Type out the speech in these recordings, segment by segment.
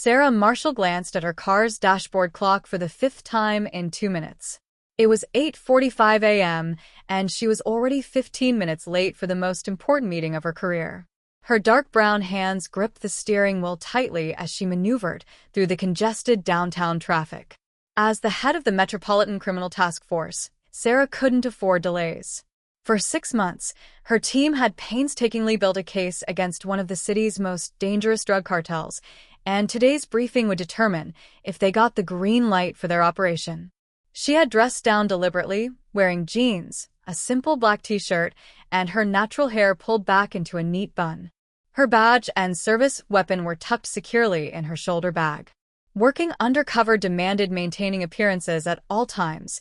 Sarah Marshall glanced at her car's dashboard clock for the fifth time in 2 minutes. It was 8:45 a.m., and she was already 15 minutes late for the most important meeting of her career. Her dark brown hands gripped the steering wheel tightly as she maneuvered through the congested downtown traffic. As the head of the Metropolitan Criminal Task Force, Sarah couldn't afford delays. For 6 months, her team had painstakingly built a case against one of the city's most dangerous drug cartels, and today's briefing would determine if they got the green light for their operation. She had dressed down deliberately, wearing jeans, a simple black t-shirt, and her natural hair pulled back into a neat bun. Her badge and service weapon were tucked securely in her shoulder bag. Working undercover demanded maintaining appearances at all times,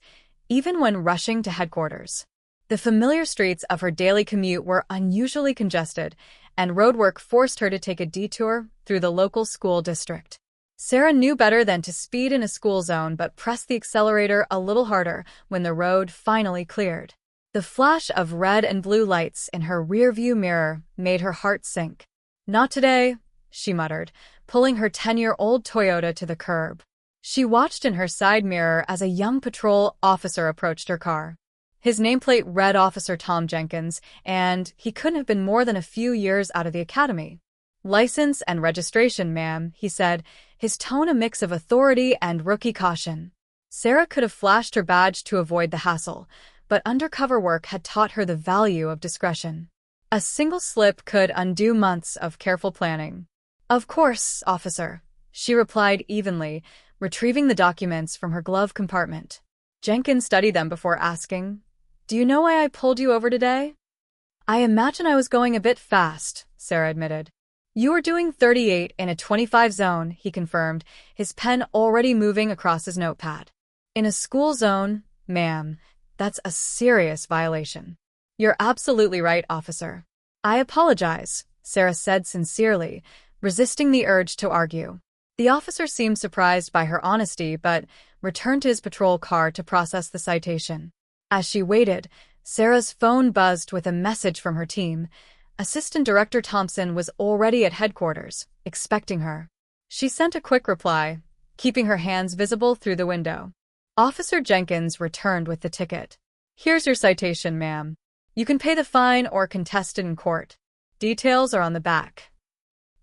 even when rushing to headquarters. The familiar streets of her daily commute were unusually congested, and roadwork forced her to take a detour through the local school district. Sarah knew better than to speed in a school zone but pressed the accelerator a little harder when the road finally cleared. The flash of red and blue lights in her rearview mirror made her heart sink. "Not today," she muttered, pulling her 10-year-old Toyota to the curb. She watched in her side mirror as a young patrol officer approached her car. His nameplate read Officer Tom Jenkins, and he couldn't have been more than a few years out of the academy. "License and registration, ma'am," he said, his tone a mix of authority and rookie caution. Sarah could have flashed her badge to avoid the hassle, but undercover work had taught her the value of discretion. A single slip could undo months of careful planning. "Of course, officer," she replied evenly, retrieving the documents from her glove compartment. Jenkins studied them before asking, "Do you know why I pulled you over today?" "I imagine I was going a bit fast," Sarah admitted. "You were doing 38 in a 25 zone," he confirmed, his pen already moving across his notepad. "In a school zone, ma'am, that's a serious violation." "You're absolutely right, officer." "I apologize," Sarah said sincerely, resisting the urge to argue. The officer seemed surprised by her honesty but returned to his patrol car to process the citation. As she waited, Sarah's phone buzzed with a message from her team. Assistant Director Thompson was already at headquarters, expecting her. She sent a quick reply, keeping her hands visible through the window. Officer Jenkins returned with the ticket. "Here's your citation, ma'am. You can pay the fine or contest it in court. Details are on the back."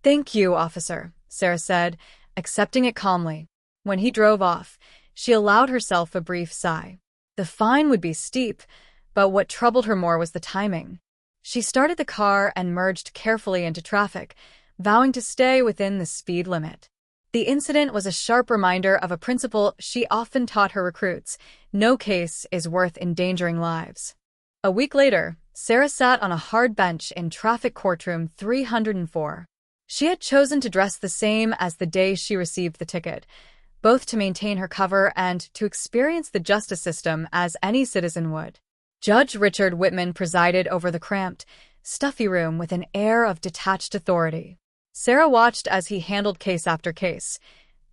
"Thank you, officer," Sarah said, accepting it calmly. When he drove off, she allowed herself a brief sigh. The fine would be steep, but what troubled her more was the timing. She started the car and merged carefully into traffic, vowing to stay within the speed limit. The incident was a sharp reminder of a principle she often taught her recruits: no case is worth endangering lives. A week later, Sarah sat on a hard bench in traffic courtroom 304. She had chosen to dress the same as the day she received the ticket, both to maintain her cover and to experience the justice system as any citizen would. Judge Richard Whitman presided over the cramped, stuffy room with an air of detached authority. Sarah watched as he handled case after case,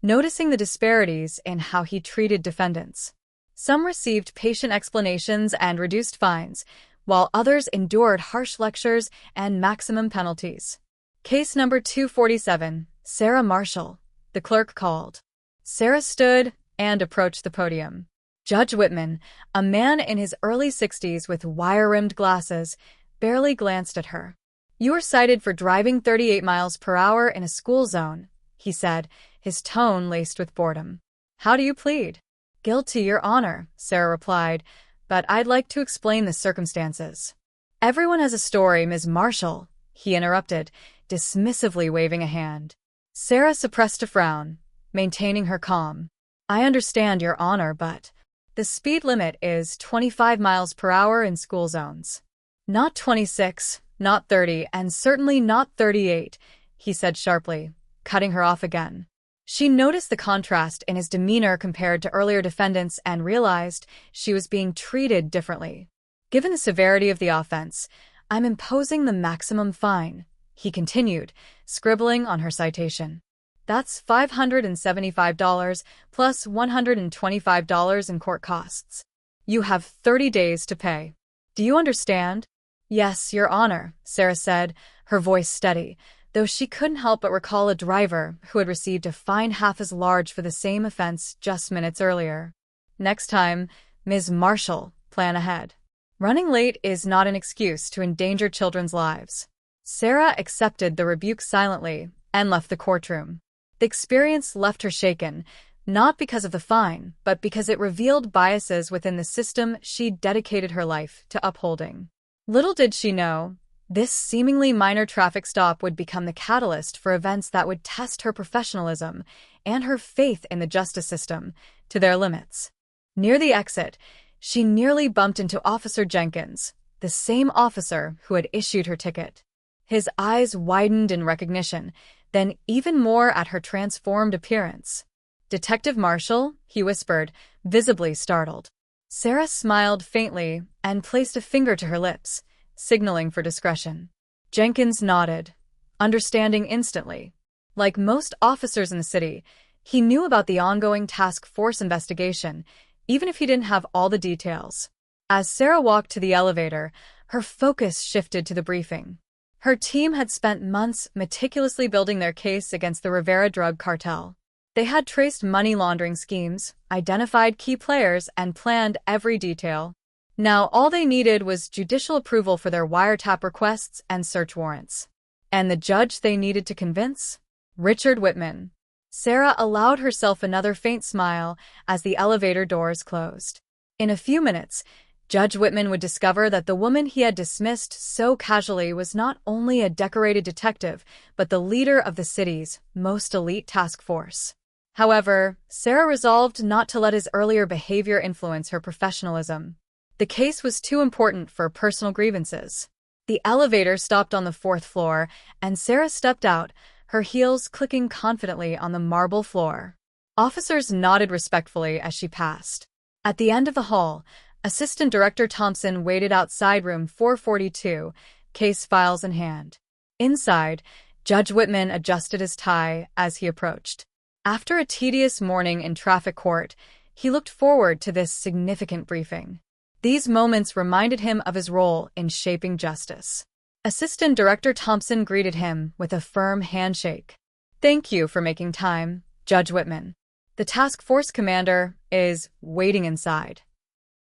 noticing the disparities in how he treated defendants. Some received patient explanations and reduced fines, while others endured harsh lectures and maximum penalties. "Case number 247, Sarah Marshall," the clerk called. Sarah stood and approached the podium. Judge Whitman, a man in his early 60s with wire-rimmed glasses, barely glanced at her. "You were cited for driving 38 miles per hour in a school zone," he said, his tone laced with boredom. "How do you plead?" "Guilty, Your Honor," Sarah replied, "but I'd like to explain the circumstances." "Everyone has a story, Ms. Marshall," he interrupted, dismissively waving a hand. Sarah suppressed a frown, maintaining her calm. "I understand, Your Honor, but the speed limit is 25 miles per hour in school zones. Not 26, not 30, and certainly not 38, he said sharply, cutting her off again. She noticed the contrast in his demeanor compared to earlier defendants and realized she was being treated differently. "Given the severity of the offense, I'm imposing the maximum fine," he continued, scribbling on her citation. "That's $575 plus $125 in court costs. You have 30 days to pay. Do you understand?" "Yes, Your Honor," Sarah said, her voice steady, though she couldn't help but recall a driver who had received a fine half as large for the same offense just minutes earlier. Next time, Ms. Marshall, plan ahead. Running late is not an excuse to endanger children's lives. Sarah accepted the rebuke silently and left the courtroom. The experience left her shaken, not because of the fine, but because it revealed biases within the system she'd dedicated her life to upholding. Little did she know, this seemingly minor traffic stop would become the catalyst for events that would test her professionalism and her faith in the justice system to their limits. Near the exit, she nearly bumped into Officer Jenkins, the same officer who had issued her ticket. His eyes widened in recognition, then even more at her transformed appearance. "Detective Marshall," he whispered, visibly startled. Sarah smiled faintly and placed a finger to her lips, signaling for discretion. Jenkins nodded, understanding instantly. Like most officers in the city, he knew about the ongoing task force investigation, even if he didn't have all the details. As Sarah walked to the elevator, her focus shifted to the briefing. Her team had spent months meticulously building their case against the Rivera drug cartel. They had traced money laundering schemes, identified key players, and planned every detail. Now all they needed was judicial approval for their wiretap requests and search warrants. And the judge they needed to convince? Richard Whitman. Sarah allowed herself another faint smile as the elevator doors closed. In a few minutes, Judge Whitman would discover that the woman he had dismissed so casually was not only a decorated detective, but the leader of the city's most elite task force. However, Sarah resolved not to let his earlier behavior influence her professionalism. The case was too important for personal grievances. The elevator stopped on the 4th floor, and Sarah stepped out, her heels clicking confidently on the marble floor. Officers nodded respectfully as she passed. At the end of the hall, Assistant Director Thompson waited outside room 442, case files in hand. Inside, Judge Whitman adjusted his tie as he approached. After a tedious morning in traffic court, he looked forward to this significant briefing. These moments reminded him of his role in shaping justice. Assistant Director Thompson greeted him with a firm handshake. "Thank you for making time, Judge Whitman. The task force commander is waiting inside."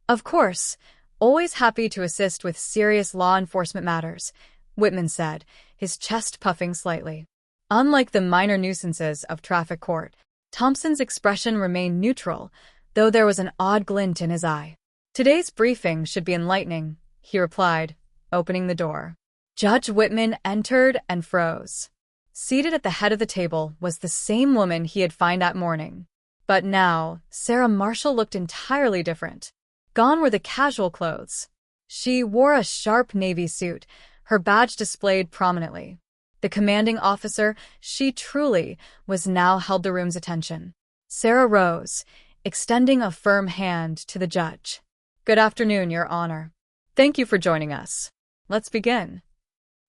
"Of course, always happy to assist with serious law enforcement matters," Whitman said, his chest puffing slightly. Unlike the minor nuisances of traffic court, Thompson's expression remained neutral, though there was an odd glint in his eye. "Today's briefing should be enlightening," he replied, opening the door. Judge Whitman entered and froze. Seated at the head of the table was the same woman he had found that morning. But now, Sarah Marshall looked entirely different. Gone were the casual clothes. She wore a sharp navy suit, her badge displayed prominently. The commanding officer, she truly, was now held the room's attention. Sarah rose, extending a firm hand to the judge. "Good afternoon, Your Honor. Thank you for joining us. Let's begin."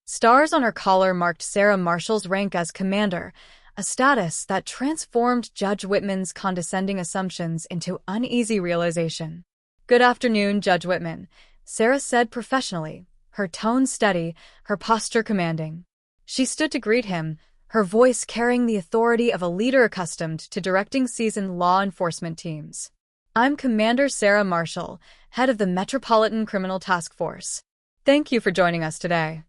Stars on her collar marked Sarah Marshall's rank as commander, a status that transformed Judge Whitman's condescending assumptions into uneasy realization. "Good afternoon, Judge Whitman," Sarah said professionally, her tone steady, her posture commanding. She stood to greet him, her voice carrying the authority of a leader accustomed to directing seasoned law enforcement teams. "I'm Commander Sarah Marshall, head of the Metropolitan Criminal Task Force. Thank you for joining us today."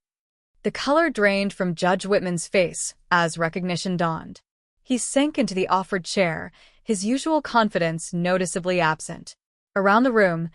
The color drained from Judge Whitman's face as recognition dawned. He sank into the offered chair, his usual confidence noticeably absent. Around the room,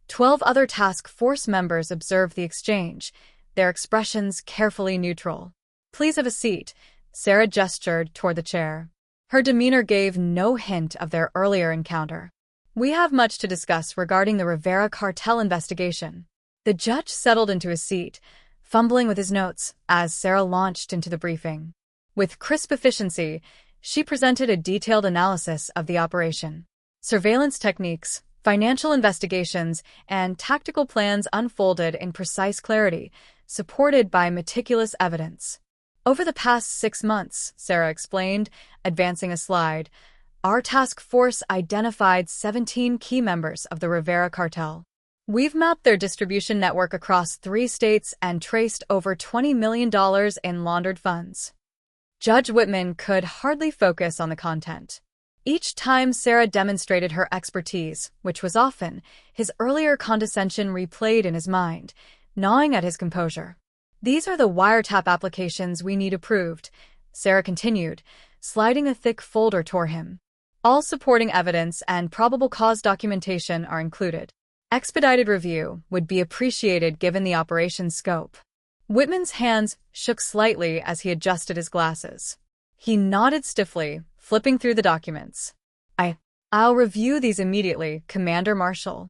12 other task force members observed the exchange, their expressions carefully neutral. "Please have a seat," Sarah gestured toward the chair. Her demeanor gave no hint of their earlier encounter. "We have much to discuss regarding the Rivera cartel investigation." The judge settled into his seat, fumbling with his notes as Sarah launched into the briefing. With crisp efficiency, she presented a detailed analysis of the operation. Surveillance techniques, financial investigations, and tactical plans unfolded in precise clarity, supported by meticulous evidence. "Over the past 6 months," Sarah explained, advancing a slide, "our task force identified 17 key members of the Rivera cartel. We've mapped their distribution network across 3 states and traced over $20 million in laundered funds. Judge Whitman could hardly focus on the content. Each time Sarah demonstrated her expertise, which was often, his earlier condescension replayed in his mind, gnawing at his composure. "These are the wiretap applications we need approved," Sarah continued, sliding a thick folder toward him. "All supporting evidence and probable cause documentation are included. Expedited review would be appreciated given the operation's scope." Whitman's hands shook slightly as he adjusted his glasses. He nodded stiffly, flipping through the documents. I'll review these immediately, Commander Marshall."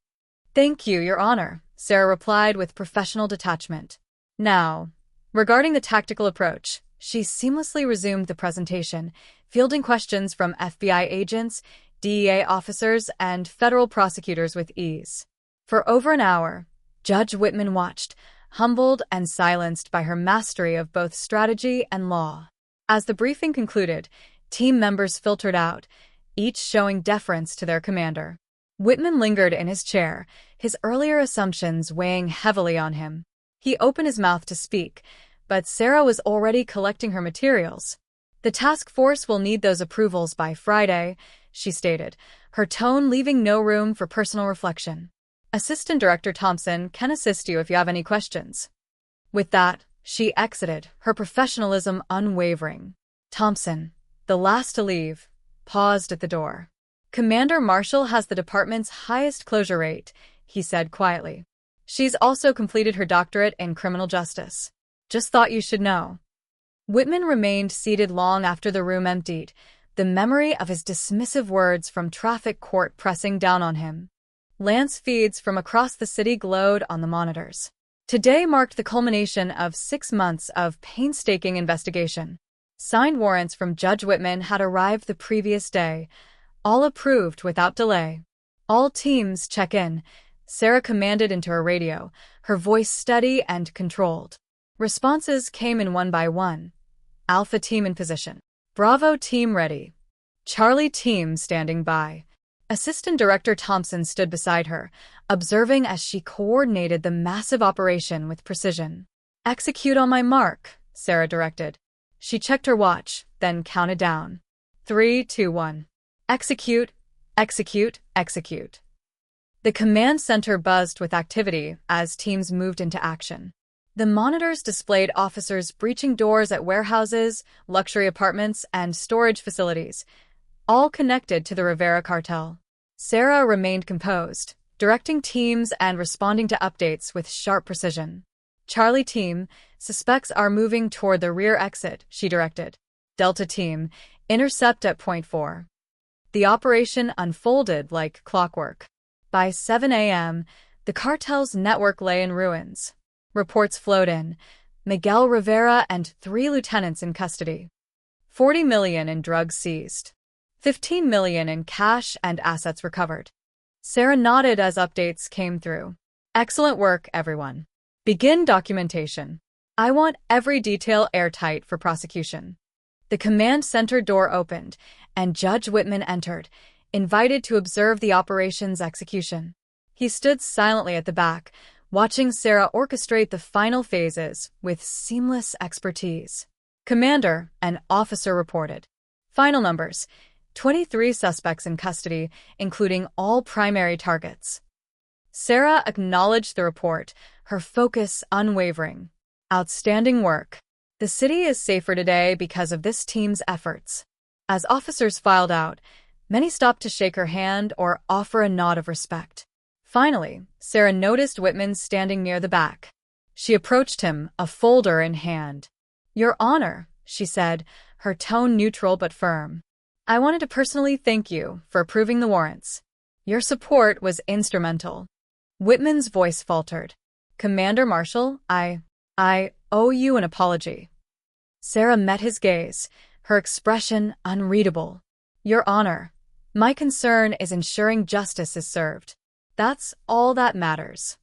"Thank you, Your Honor," Sarah replied with professional detachment. Now, regarding the tactical approach, she seamlessly resumed the presentation, fielding questions from FBI agents, DEA officers, and federal prosecutors with ease. For over an hour, Judge Whitman watched, humbled and silenced by her mastery of both strategy and law. As the briefing concluded, team members filtered out, each showing deference to their commander. Whitman lingered in his chair, his earlier assumptions weighing heavily on him. He opened his mouth to speak, but Sarah was already collecting her materials. "The task force will need those approvals by Friday," she stated, her tone leaving no room for personal reflection. "Assistant Director Thompson can assist you if you have any questions." With that, she exited, her professionalism unwavering. Thompson, the last to leave, paused at the door. "Commander Marshall has the department's highest closure rate," he said quietly. "She's also completed her doctorate in criminal justice. Just thought you should know." Whitman remained seated long after the room emptied, the memory of his dismissive words from traffic court pressing down on him. Lance feeds from across the city glowed on the monitors. Today marked the culmination of 6 months of painstaking investigation. Signed warrants from Judge Whitman had arrived the previous day, all approved without delay. "All teams check in," Sarah commanded into her radio, her voice steady and controlled. Responses came in one by one. "Alpha team in position. Bravo team ready. Charlie team standing by." Assistant Director Thompson stood beside her, observing as she coordinated the massive operation with precision. "Execute on my mark," Sarah directed. She checked her watch, then counted down. 3, 2, 1. Execute, execute, execute. The command center buzzed with activity as teams moved into action. The monitors displayed officers breaching doors at warehouses, luxury apartments, and storage facilities, all connected to the Rivera cartel. Sarah remained composed, directing teams and responding to updates with sharp precision. "Charlie team, suspects are moving toward the rear exit," she directed. "Delta team, intercept at point 4. The operation unfolded like clockwork. By 7 a.m., the cartel's network lay in ruins. Reports flowed in. Miguel Rivera and 3 lieutenants in custody. 40 million in drugs seized. 15 million in cash and assets recovered. Sarah nodded as updates came through. "Excellent work, everyone. Begin documentation. I want every detail airtight for prosecution." The command center door opened, and Judge Whitman entered, invited to observe the operation's execution. He stood silently at the back, watching Sarah orchestrate the final phases with seamless expertise. "Commander," an officer reported. "Final numbers. 23 suspects in custody, including all primary targets." Sarah acknowledged the report, her focus unwavering. "Outstanding work. The city is safer today because of this team's efforts." As officers filed out, many stopped to shake her hand or offer a nod of respect. Finally, Sarah noticed Whitman standing near the back. She approached him, a folder in hand. "Your Honor," she said, her tone neutral but firm. "I wanted to personally thank you for approving the warrants. Your support was instrumental." Whitman's voice faltered. "Commander Marshall, I owe you an apology." Sarah met his gaze, her expression unreadable. "Your Honor, my concern is ensuring justice is served. That's all that matters."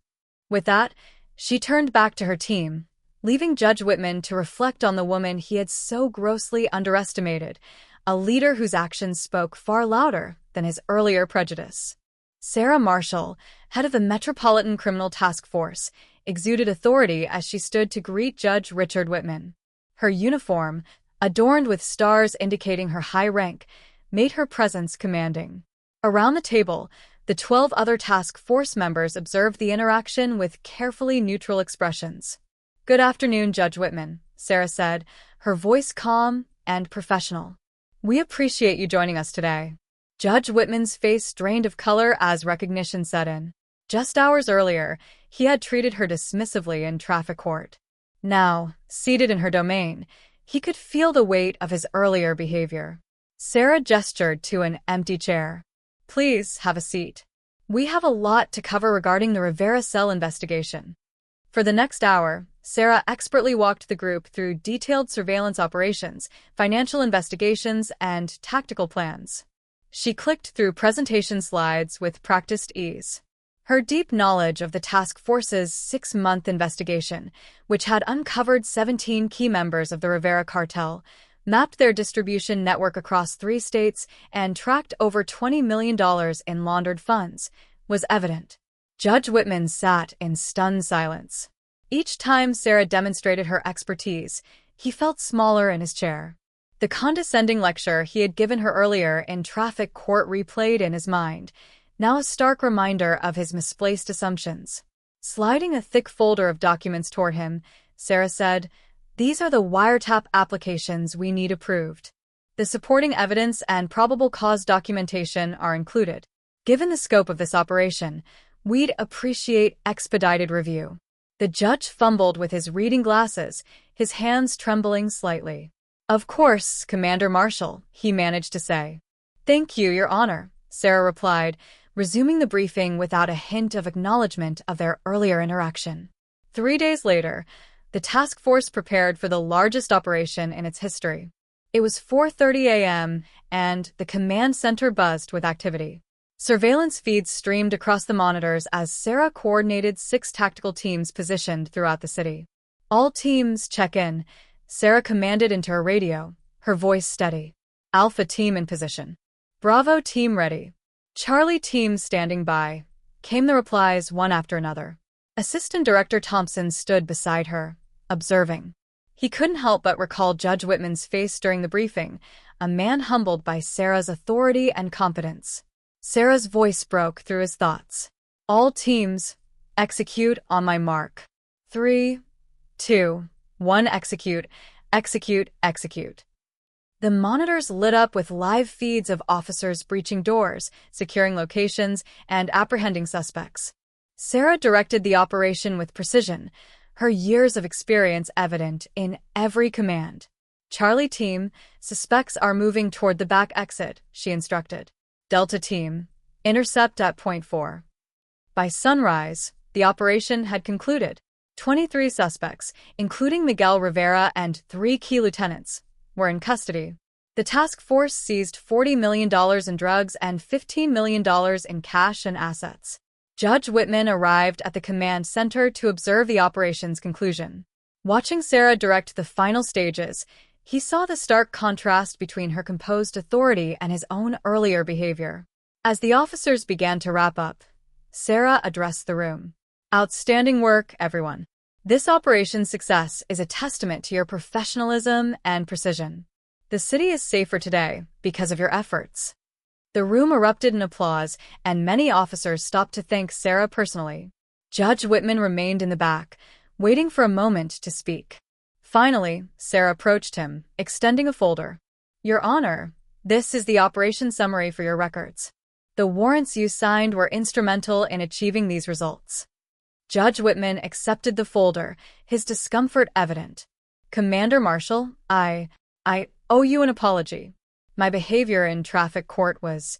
With that, she turned back to her team, leaving Judge Whitman to reflect on the woman he had so grossly underestimated, a leader whose actions spoke far louder than his earlier prejudice. Sarah Marshall, head of the Metropolitan Criminal Task Force, exuded authority as she stood to greet Judge Richard Whitman. Her uniform, adorned with stars indicating her high rank, made her presence commanding. Around the table, the 12 other task force members observed the interaction with carefully neutral expressions. "Good afternoon, Judge Whitman," Sarah said, her voice calm and professional. "We appreciate you joining us today." Judge Whitman's face drained of color as recognition set in. Just hours earlier, he had treated her dismissively in traffic court. Now, seated in her domain, he could feel the weight of his earlier behavior. Sarah gestured to an empty chair. "Please have a seat. We have a lot to cover regarding the Rivera cell investigation." For the next hour, Sarah expertly walked the group through detailed surveillance operations, financial investigations, and tactical plans. She clicked through presentation slides with practiced ease. Her deep knowledge of the task force's 6-month investigation, which had uncovered 17 key members of the Rivera cartel, mapped their distribution network across 3 states, and tracked over $20 million in laundered funds, was evident. Judge Whitman sat in stunned silence. Each time Sarah demonstrated her expertise, he felt smaller in his chair. The condescending lecture he had given her earlier in traffic court replayed in his mind, now a stark reminder of his misplaced assumptions. Sliding a thick folder of documents toward him, Sarah said, "These are the wiretap applications we need approved. The supporting evidence and probable cause documentation are included. Given the scope of this operation, we'd appreciate expedited review." The judge fumbled with his reading glasses, his hands trembling slightly. "Of course, Commander Marshall," he managed to say. "Thank you, Your Honor," Sarah replied, resuming the briefing without a hint of acknowledgement of their earlier interaction. 3 days later, the task force prepared for the largest operation in its history. It was 4:30 a.m., and the command center buzzed with activity. Surveillance feeds streamed across the monitors as Sarah coordinated 6 tactical teams positioned throughout the city. "All teams check in," Sarah commanded into her radio, her voice steady. "Alpha team in position. Bravo team ready. Charlie team standing by," came the replies one after another. Assistant Director Thompson stood beside her, observing. He couldn't help but recall Judge Whitman's face during the briefing, a man humbled by Sarah's authority and competence. Sarah's voice broke through his thoughts. "All teams, execute on my mark. 3, 2, 1, execute, execute, execute." The monitors lit up with live feeds of officers breaching doors, securing locations, and apprehending suspects. Sarah directed the operation with precision, her years of experience evident in every command. "Charlie team, suspects are moving toward the back exit," she instructed. "Delta team, intercept at point 4. By sunrise, the operation had concluded. 23 suspects, including Miguel Rivera and 3 key lieutenants, were in custody. The task force seized $40 million in drugs and $15 million in cash and assets. Judge Whitman arrived at the command center to observe the operation's conclusion. Watching Sarah direct the final stages, he saw the stark contrast between her composed authority and his own earlier behavior. As the officers began to wrap up, Sarah addressed the room. "Outstanding work, everyone. This operation's success is a testament to your professionalism and precision. The city is safer today because of your efforts." The room erupted in applause, and many officers stopped to thank Sarah personally. Judge Whitman remained in the back, waiting for a moment to speak. Finally, Sarah approached him, extending a folder. "Your Honor, this is the operation summary for your records. The warrants you signed were instrumental in achieving these results." Judge Whitman accepted the folder, his discomfort evident. "Commander Marshall, I owe you an apology. My behavior in traffic court was—"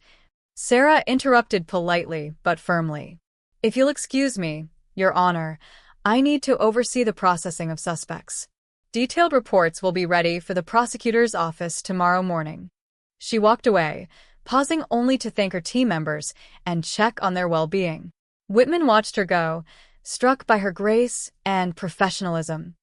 Sarah interrupted politely but firmly. "If you'll excuse me, Your Honor, I need to oversee the processing of suspects. Detailed reports will be ready for the prosecutor's office tomorrow morning." She walked away, pausing only to thank her team members and check on their well-being. Whitman watched her go, struck by her grace and professionalism.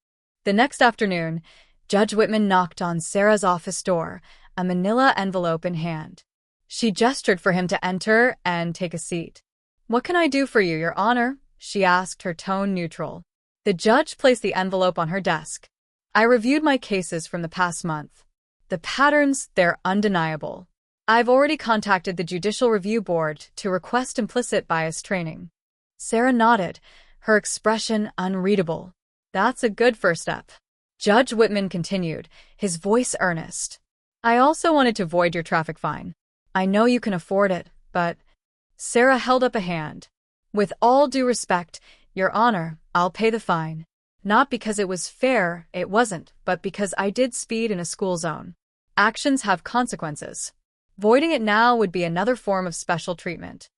The next afternoon, Judge Whitman knocked on Sarah's office door, a manila envelope in hand. She gestured for him to enter and take a seat. "What can I do for you, Your Honor?" she asked, her tone neutral. The judge placed the envelope on her desk. "I reviewed my cases from the past month. The patterns, they're undeniable. I've already contacted the Judicial Review Board to request implicit bias training. Sarah nodded, her expression unreadable. That's a good first step. Judge Whitman continued, his voice earnest. I also wanted to void your traffic fine. I know you can afford it, but… Sarah held up a hand. With all due respect, Your Honor, I'll pay the fine. Not because it was fair, it wasn't, but because I did speed in a school zone. Actions have consequences. Voiding it now would be another form of special treatment.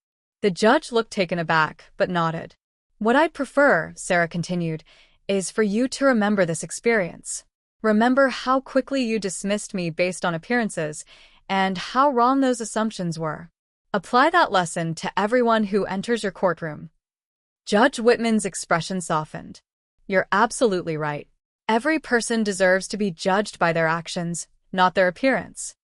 The judge looked taken aback, but nodded. What I'd prefer, Sarah continued, is for you to remember this experience. Remember how quickly you dismissed me based on appearances, and how wrong those assumptions were. Apply that lesson to everyone who enters your courtroom. Judge Whitman's expression softened. You're absolutely right. Every person deserves to be judged by their actions, not their appearance.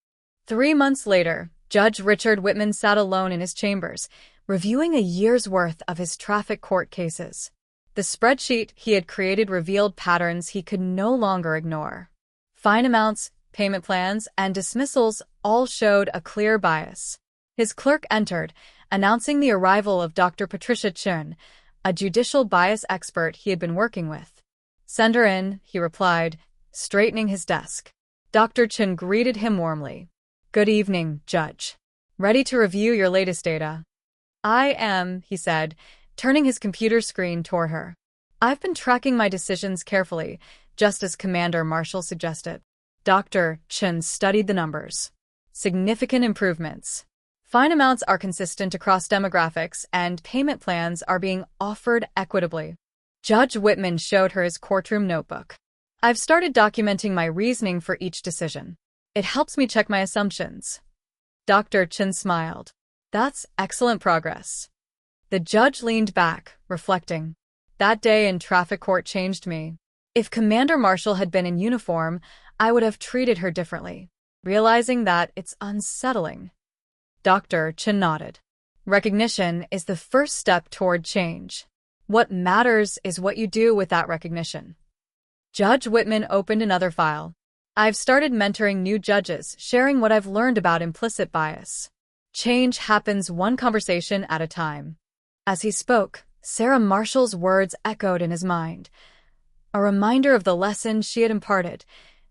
3 months later, Judge Richard Whitman sat alone in his chambers, reviewing a year's worth of his traffic court cases. The spreadsheet he had created revealed patterns he could no longer ignore. Fine amounts, payment plans, and dismissals all showed a clear bias. His clerk entered, announcing the arrival of Dr. Patricia Chun, a judicial bias expert he had been working with. Send her in, he replied, straightening his desk. Dr. Chun greeted him warmly. Good evening, Judge. Ready to review your latest data? I am, he said, turning his computer screen toward her. I've been tracking my decisions carefully, just as Commander Marshall suggested. Dr. Chun studied the numbers. Significant improvements. Fine amounts are consistent across demographics, and payment plans are being offered equitably. Judge Whitman showed her his courtroom notebook. I've started documenting my reasoning for each decision. It helps me check my assumptions. Dr. Chun smiled. That's excellent progress. The judge leaned back, reflecting. That day in traffic court changed me. If Commander Marshall had been in uniform, I would have treated her differently. Realizing that, it's unsettling. Dr. Chun nodded. Recognition is the first step toward change. What matters is what you do with that recognition. Judge Whitman opened another file. I've started mentoring new judges, sharing what I've learned about implicit bias. Change happens one conversation at a time. As he spoke, Sarah Marshall's words echoed in his mind. A reminder of the lesson she had imparted.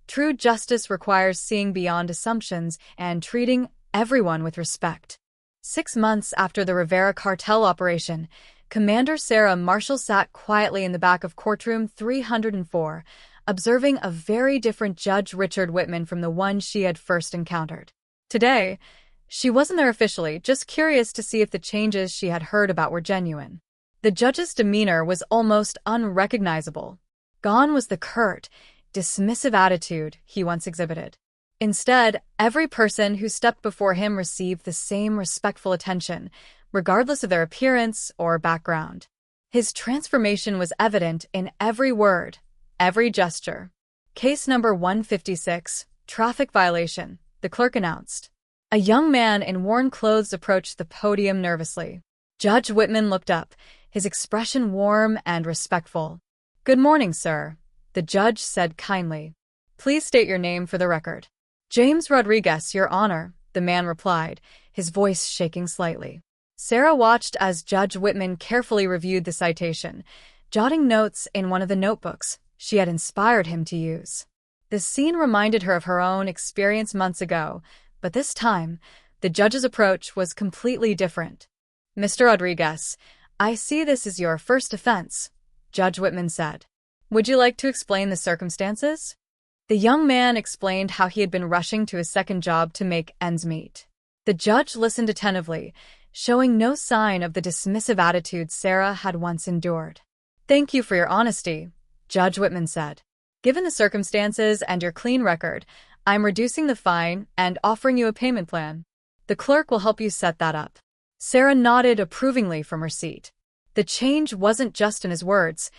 True justice requires seeing beyond assumptions and treating everyone with respect. 6 months after the Rivera cartel operation, Commander Sarah Marshall sat quietly in the back of courtroom 304, observing a very different Judge Richard Whitman from the one she had first encountered. Today, she wasn't there officially, just curious to see if the changes she had heard about were genuine. The judge's demeanor was almost unrecognizable. Gone was the curt, dismissive attitude he once exhibited. Instead, every person who stepped before him received the same respectful attention, regardless of their appearance or background. His transformation was evident in every word, every gesture. Case number 156, traffic violation, the clerk announced. A young man in worn clothes approached the podium nervously. Judge Whitman looked up, his expression warm and respectful. Good morning, sir, the judge said kindly. Please state your name for the record. James Rodriguez, Your Honor, the man replied, his voice shaking slightly. Sarah watched as Judge Whitman carefully reviewed the citation, jotting notes in one of the notebooks she had inspired him to use. The scene reminded her of her own experience months ago, but this time, the judge's approach was completely different. Mr. Rodriguez, I see this is your first offense, Judge Whitman said. Would you like to explain the circumstances? The young man explained how he had been rushing to his second job to make ends meet. The judge listened attentively, showing no sign of the dismissive attitude Sarah had once endured. Thank you for your honesty, Judge Whitman said. Given the circumstances and your clean record, I'm reducing the fine and offering you a payment plan. The clerk will help you set that up. Sarah nodded approvingly from her seat. The change wasn't just in his words,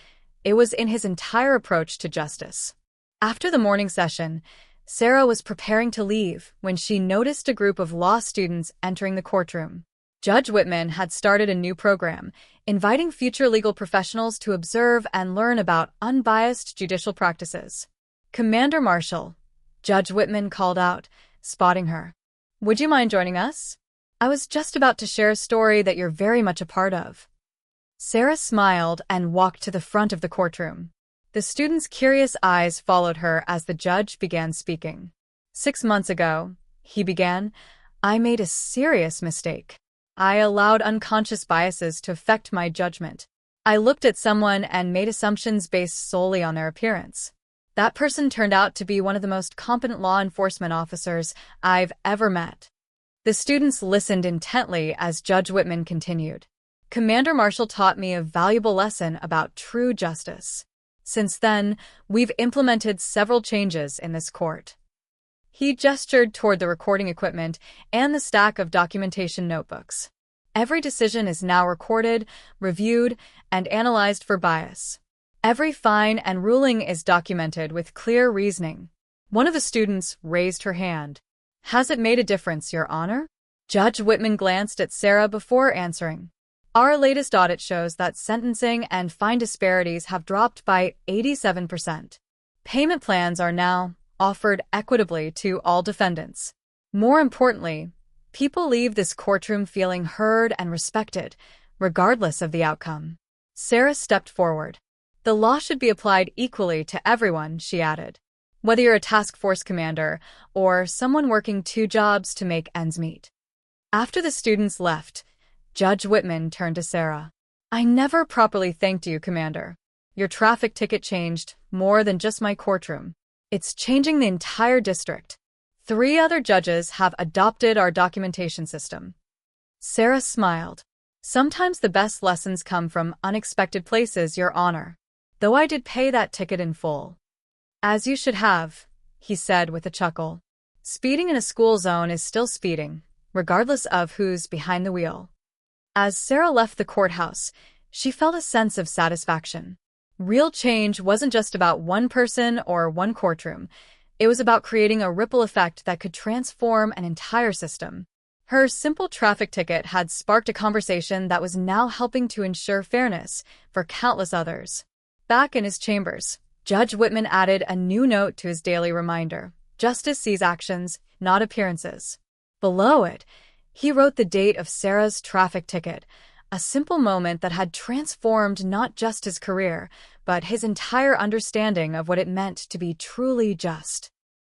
it was in his entire approach to justice. After the morning session, Sarah was preparing to leave when she noticed a group of law students entering the courtroom. Judge Whitman had started a new program, inviting future legal professionals to observe and learn about unbiased judicial practices. Commander Marshall, Judge Whitman called out, spotting her. "Would you mind joining us? I was just about to share a story that you're very much a part of." Sarah smiled and walked to the front of the courtroom. The student's curious eyes followed her as the judge began speaking. "6 months ago," he began, "I made a serious mistake. I allowed unconscious biases to affect my judgment. I looked at someone and made assumptions based solely on their appearance. That person turned out to be one of the most competent law enforcement officers I've ever met." The students listened intently as Judge Whitman continued. "Commander Marshall taught me a valuable lesson about true justice. Since then, we've implemented several changes in this court." He gestured toward the recording equipment and the stack of documentation notebooks. "Every decision is now recorded, reviewed, and analyzed for bias. Every fine and ruling is documented with clear reasoning." One of the students raised her hand. "Has it made a difference, Your Honor?" Judge Whitman glanced at Sarah before answering. "Our latest audit shows that sentencing and fine disparities have dropped by 87%. Payment plans are now offered equitably to all defendants. More importantly, people leave this courtroom feeling heard and respected, regardless of the outcome." Sarah stepped forward. "The law should be applied equally to everyone," she added. "Whether you're a task force commander or someone working 2 jobs to make ends meet." After the students left, Judge Whitman turned to Sarah. "I never properly thanked you, Commander. Your traffic ticket changed more than just my courtroom. It's changing the entire district. 3 other judges have adopted our documentation system." Sarah smiled. "Sometimes the best lessons come from unexpected places, Your Honor. Though I did pay that ticket in full." "As you should have," he said with a chuckle. "Speeding in a school zone is still speeding, regardless of who's behind the wheel." As Sarah left the courthouse, she felt a sense of satisfaction. Real change wasn't just about one person or one courtroom. It was about creating a ripple effect that could transform an entire system. Her simple traffic ticket had sparked a conversation that was now helping to ensure fairness for countless others. Back in his chambers, Judge Whitman added a new note to his daily reminder: "Justice sees actions, not appearances." Below it, he wrote the date of Sarah's traffic ticket, a simple moment that had transformed not just his career, but his entire understanding of what it meant to be truly just.